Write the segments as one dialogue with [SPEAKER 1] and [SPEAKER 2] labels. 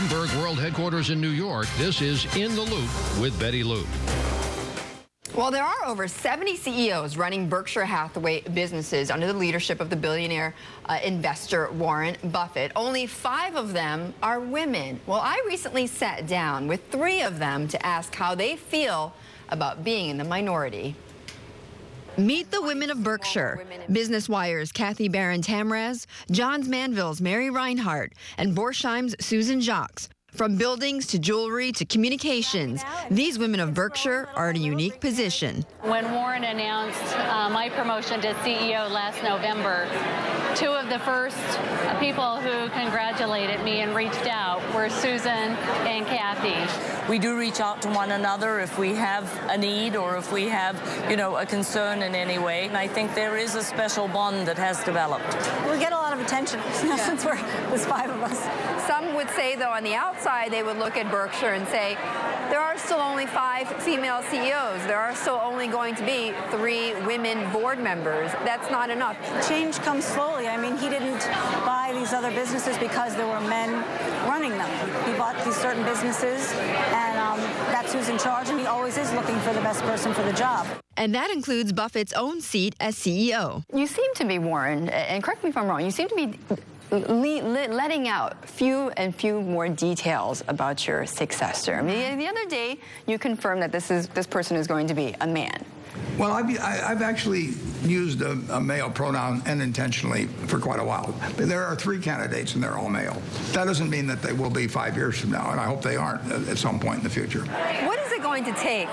[SPEAKER 1] Bloomberg World Headquarters in New York, this is In the Loop with Betty Liu.
[SPEAKER 2] Well, there are over 70 CEOs running Berkshire Hathaway businesses under the leadership of the billionaire investor Warren Buffett. Only 5 of them are women. Well, I recently sat down with 3 of them to ask how they feel about being in the minority. Meet the women of Berkshire. Business Wire's Kathy Barron-Tamraz, Johns Manville's Mary Reinhardt, and Borsheim's Susan Jacques. From buildings to jewelry to communications, these women of Berkshire are in a unique position.
[SPEAKER 3] When Warren announced my promotion to CEO last November, 2 of the first people who congratulated me and reached out were Susan and Kathy.
[SPEAKER 4] We do reach out to one another if we have a need or if we have, a concern in any way. And I think there is a special bond that has developed.
[SPEAKER 5] We get a lot of attention since there's 5 of us.
[SPEAKER 2] Some would say, though, on the outside, they would look at Berkshire and say, there are still only 5 female CEOs. There are still only going to be 3 women board members. That's not enough.
[SPEAKER 5] Change comes slowly. I mean, he didn't buy these other businesses because there were men running them. He bought these certain businesses, and that's who's in charge, and he always is looking for the best person for the job.
[SPEAKER 2] And that includes Buffett's own seat as CEO. You seem to be, Warren, and correct me if I'm wrong, you seem to be letting out few more details about your successor. I mean, the other day, you confirmed that this person is going to be a man.
[SPEAKER 6] Well, I've actually used a male pronoun unintentionally for quite a while. There are 3 candidates, and they're all male. That doesn't mean that they will be 5 years from now, and I hope they aren't at some point in the future.
[SPEAKER 2] What is it going to take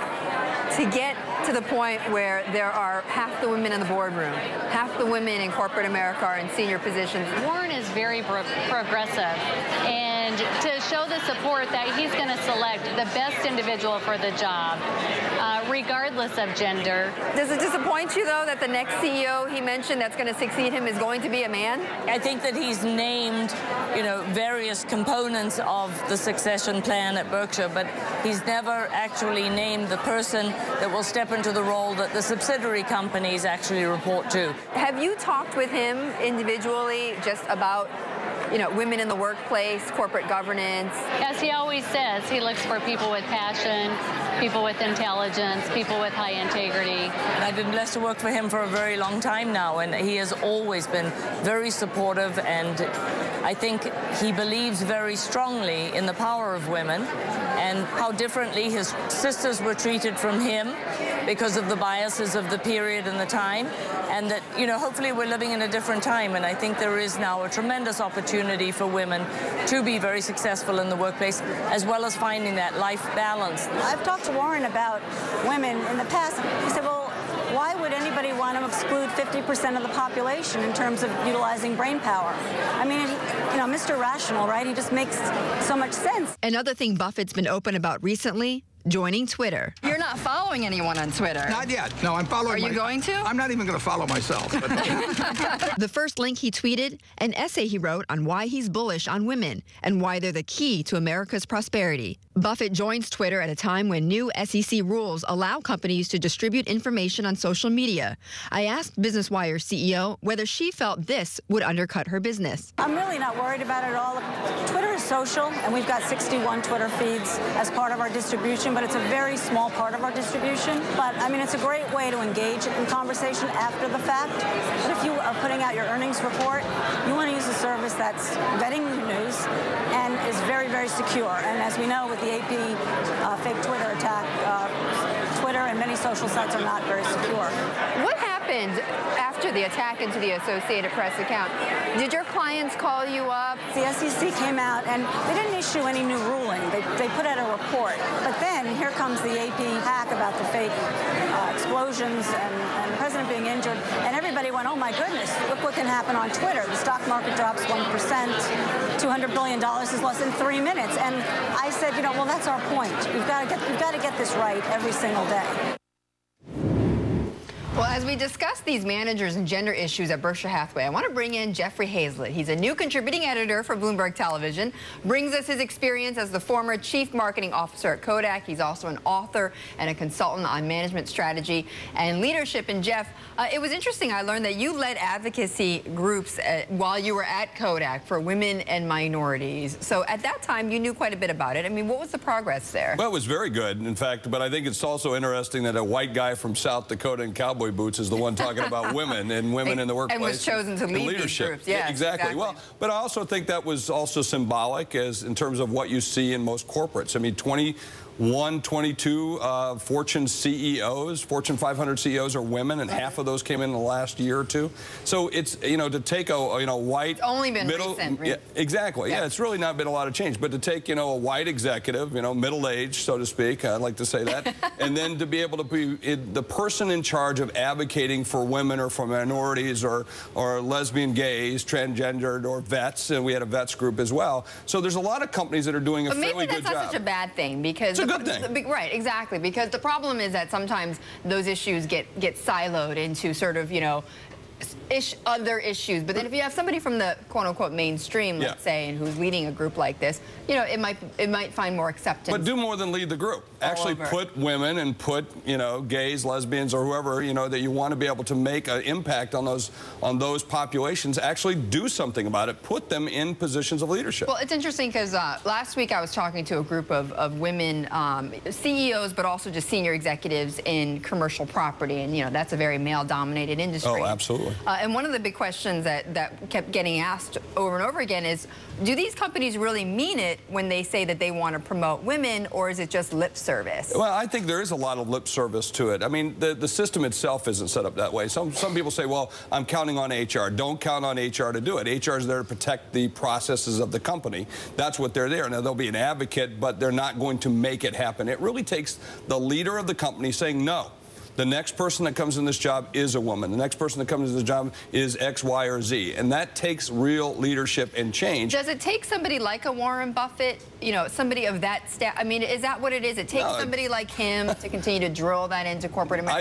[SPEAKER 2] to get to the point where there are half the women in the boardroom, half the women in corporate America are in senior positions?
[SPEAKER 3] Warren is very progressive, and to show the support that he's going to select the best individual for the job, regardless of gender.
[SPEAKER 2] Does it disappoint you, though, that the next CEO he mentioned that's going to succeed him is going to be a man?
[SPEAKER 4] I think that he's named, various components of the succession plan at Berkshire, but he's never actually named the person that will step into the role that the subsidiary companies actually report to.
[SPEAKER 2] Have you talked with him individually just about women in the workplace, corporate governance?
[SPEAKER 3] As he always says, he looks for people with passion, people with intelligence, people with high integrity.
[SPEAKER 4] I've been blessed to work for him for a very long time now, and he has always been very supportive, and I think he believes very strongly in the power of women and how differently his sisters were treated from him because of the biases of the period and the time, and that, hopefully we're living in a different time, and I think there is now a tremendous opportunity for women to be very successful in the workplace, as well as finding that life balance.
[SPEAKER 5] I've talked to Warren about women in the past. He said, well, why would anybody want to exclude 50% of the population in terms of utilizing brain power? I mean, Mr. Rational, right? He just makes so much sense.
[SPEAKER 2] Another thing Buffett's been open about recently, joining Twitter. You're not following anyone on Twitter.
[SPEAKER 6] Not yet. No, I'm following.
[SPEAKER 2] Are you going to?
[SPEAKER 6] I'm not even going to follow myself.
[SPEAKER 2] The first link he tweeted, an essay he wrote on why he's bullish on women and why they're the key to America's prosperity. Buffett joins Twitter at a time when new SEC rules allow companies to distribute information on social media. I asked Business Wire CEO whether she felt this would undercut her business.
[SPEAKER 5] I'm really not worried about it at all. Twitter is social, and we've got 61 Twitter feeds as part of our distribution, but it's a very small part of our distribution. But, I mean, it's a great way to engage in conversation after the fact. But if you are putting out your earnings report, you want to use a service that's vetting the news and is very, very secure. And as we know, with the AP fake Twitter attack, Twitter and many social sites are not very secure.
[SPEAKER 2] What happened after the attack into the Associated Press account? Did your clients call you up?
[SPEAKER 5] The SEC came out and they didn't issue any new ruling. They put out a report. But then here comes the AP hack about the fake explosions and the president being injured. And everybody went, oh my goodness, look what can happen on Twitter. The stock market drops 1%, $200 billion is lost in 3 minutes. And I said, well, that's our point. We've got to get this right every single day.
[SPEAKER 2] Well, as we discuss these managers and gender issues at Berkshire Hathaway, I want to bring in Jeffrey Hayzlett. He's a new contributing editor for Bloomberg Television, brings us his experience as the former chief marketing officer at Kodak. He's also an author and a consultant on management strategy and leadership. And Jeff, it was interesting. I learned that you led advocacy groups while you were at Kodak for women and minorities. So at that time, you knew quite a bit about it. I mean, what was the progress there?
[SPEAKER 7] Well, it was very good, in fact, but I think it's also interesting that a white guy from South Dakota in cowboy boots is the one talking about women and women in the workplace.
[SPEAKER 2] And was chosen to lead these groups. Yes,
[SPEAKER 7] exactly. Well, but I also think that was also symbolic as in terms of what you see in most corporates. I mean, 22 Fortune CEOs, Fortune 500 CEOs are women, and half of those came in the last year or two. So it's, you know, to take a, white,
[SPEAKER 2] it's only been recent.
[SPEAKER 7] Yeah, exactly. Yeah, it's really not been a lot of change. But to take, a white executive, middle-aged, so to speak, I'd like to say that, and then to be able to be the person in charge of advocating for women or for minorities or lesbian, gays, transgendered, or vets, and we had a vets group as well. So there's a lot of companies that are doing a fairly good job.
[SPEAKER 2] But maybe that's not such a bad thing, because
[SPEAKER 7] it's a good thing.
[SPEAKER 2] Right, exactly, because the problem is that sometimes those issues get siloed into sort of, other issues. But then if you have somebody from the quote-unquote mainstream, let's say, and who's leading a group like this, it might find more acceptance.
[SPEAKER 7] But do more than lead the group. Actually put women and put, gays, lesbians, or whoever, that you want to be able to make an impact on those populations. Actually do something about it. Put them in positions of leadership.
[SPEAKER 2] Well, it's interesting because last week I was talking to a group of women CEOs, but also just senior executives in commercial property, and that's a very male-dominated industry.
[SPEAKER 7] Oh, absolutely.
[SPEAKER 2] And one of the big questions that kept getting asked over and over again is, do these companies really mean it when they say that they want to promote women, or is it just lip service?
[SPEAKER 7] Well, I think there is a lot of lip service to it. I mean, the system itself isn't set up that way. Some people say, well, I'm counting on HR. Don't count on HR to do it. HR is there to protect the processes of the company. That's what they're there. Now, they'll be an advocate, but they're not going to make it happen. It really takes the leader of the company saying no. The next person that comes in this job is a woman. The next person that comes in this job is X, Y, or Z. And that takes real leadership and change.
[SPEAKER 2] Does it take somebody like a Warren Buffett, somebody of that staff? I mean, is that what it is? It takes somebody like him to continue to drill that into corporate America?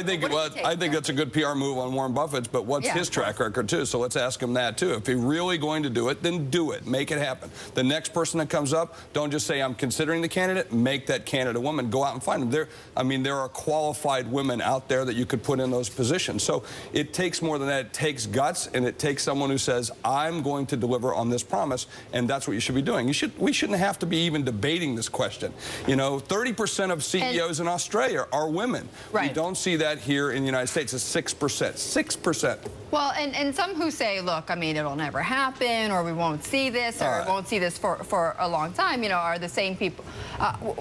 [SPEAKER 7] I think that's a good PR move on Warren Buffett's, but what's his track record, too? So let's ask him that, too. If he's really going to do it, then do it. Make it happen. The next person that comes up, don't just say, I'm considering the candidate. Make that candidate a woman. Go out and find them. There are qualified women out there that you could put in those positions. So it takes more than that. It takes guts, and it takes someone who says, I'm going to deliver on this promise, and that's what you should be doing. We shouldn't have to be even debating this question. 30% of CEOs in Australia are women.
[SPEAKER 2] Right.
[SPEAKER 7] We don't see that here in the United States. It's 6%. 6%.
[SPEAKER 2] Well, and some who say, look, I mean, it'll never happen, or we won't see this, or we won't see this for a long time, are the same people.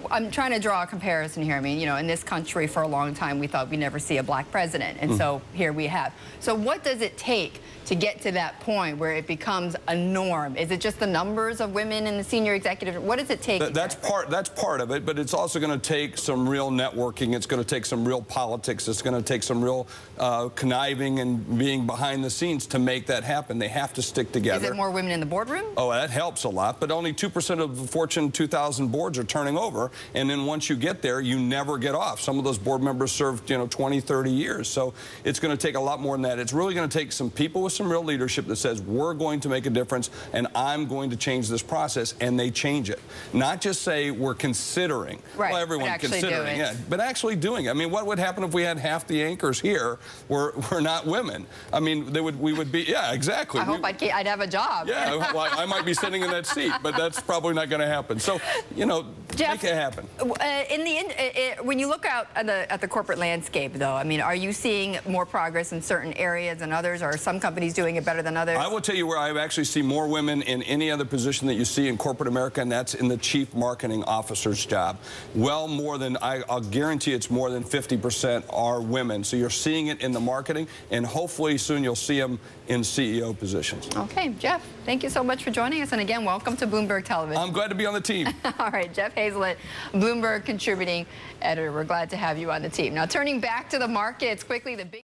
[SPEAKER 2] I'm trying to draw a comparison here. I mean, in this country for a long time, we thought we'd never see a black president, and so here we have. So what does it take to get to that point where it becomes a norm? Is it just the numbers of women in the senior executive? What does it take?
[SPEAKER 7] That's part of it, but it's also going to take some real networking. It's going to take some real politics. It's going to take some real conniving and being behind the scenes to make that happen. They have to stick together.
[SPEAKER 2] Is it more women in the boardroom?
[SPEAKER 7] Oh, that helps a lot, but only 2% of the Fortune 2000 boards are turning over, and then once you get there, you never get off. Some of those board members served, 20, 30 years, so it's going to take a lot more than that. It's really going to take some people with some real leadership that says, we're going to make a difference, and I'm going to change this process, and they change it. Not just say, we're considering.
[SPEAKER 2] Right,
[SPEAKER 7] well, everyone's considering, but actually doing it. I mean, what would happen if we had half the anchors here were not women? I mean, we would be, exactly.
[SPEAKER 2] I hope I'd have a job.
[SPEAKER 7] Yeah, well, I might be sitting in that seat, but that's probably not going to happen. So,
[SPEAKER 2] Jeff,
[SPEAKER 7] make it happen.
[SPEAKER 2] When you look out at the corporate landscape, though, I mean, are you seeing more progress in certain areas than others, or are some companies doing it better than others?
[SPEAKER 7] I will tell you where I actually see more women in any other position that you see in corporate America, and that's in the chief marketing officer's job. Well, more than, I'll guarantee it's more than 50% are women. So you're seeing it in the marketing, and hopefully soon you'll see them in CEO positions.
[SPEAKER 2] Okay, Jeff, thank you so much for joining us, and again, welcome to Bloomberg Television.
[SPEAKER 7] I'm glad to be on the team.
[SPEAKER 2] All right, Jeff Hayzlett, Bloomberg contributing editor. We're glad to have you on the team. Now, turning back to the markets quickly, the big